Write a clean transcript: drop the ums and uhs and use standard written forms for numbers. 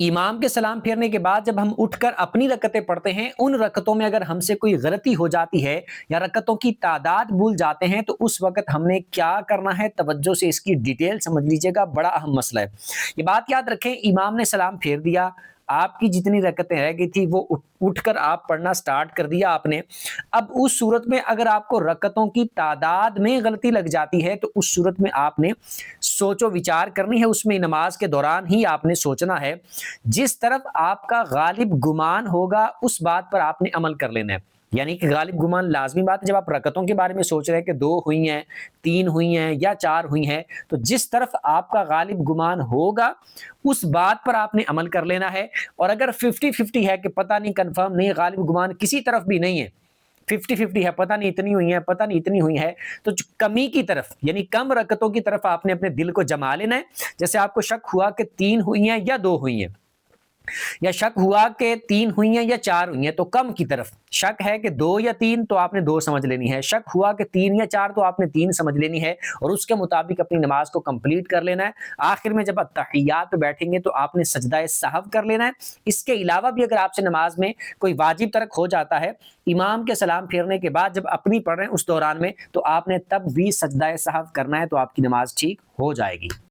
इमाम के सलाम फेरने के बाद जब हम उठकर अपनी रकतें पढ़ते हैं, उन रकतों में अगर हमसे कोई गलती हो जाती है या रकतों की तादाद भूल जाते हैं, तो उस वक़्त हमने क्या करना है? तवज्जो से इसकी डिटेल समझ लीजिएगा, बड़ा अहम मसला है। ये बात याद रखें, इमाम ने सलाम फेर दिया, आपकी जितनी रकतें रह गई थी वो उठकर आप पढ़ना स्टार्ट कर दिया आपने। अब उस सूरत में अगर आपको रकतों की तादाद में गलती लग जाती है, तो उस सूरत में आपने सोचो विचार करनी है, उसमें नमाज के दौरान ही आपने सोचना है। जिस तरफ आपका गालिब गुमान होगा उस बात पर आपने अमल कर लेना है। यानी कि गालिब गुमान लाजमी बात है, जब आप रकतों के बारे में सोच रहे हैं कि 2 हुई हैं, 3 हुई हैं या 4 हुई हैं, तो जिस तरफ आपका गालिब गुमान होगा उस बात पर आपने अमल कर लेना है। और अगर 50-50 है कि पता नहीं, कंफर्म नहीं, गालिब गुमान किसी तरफ भी नहीं है, 50-50 है, पता नहीं इतनी हुई है, पता नहीं इतनी हुई है, तो कमी की तरफ यानी कम रकतों की तरफ आपने अपने दिल को जमा लेना है। जैसे आपको शक हुआ कि 3 हुई हैं या 2 हुई हैं, या शक हुआ कि 3 हुई हैं या 4 हुई हैं, तो कम की तरफ। शक है कि 2 या 3 तो आपने 2 समझ लेनी है, शक हुआ कि 3 या 4 तो आपने 3 समझ लेनी है, और उसके मुताबिक अपनी नमाज को कंप्लीट कर लेना है। आखिर में जब अत्तहियात पे बैठेंगे तो आपने सजदा सहव कर लेना है। इसके अलावा भी अगर आपसे नमाज में कोई वाजिब तर्क हो जाता है, इमाम के सलाम फेरने के बाद जब अपनी पढ़ रहे हैं उस दौरान में, तो आपने तब भी सजदा सहव करना है, तो आपकी नमाज ठीक हो जाएगी।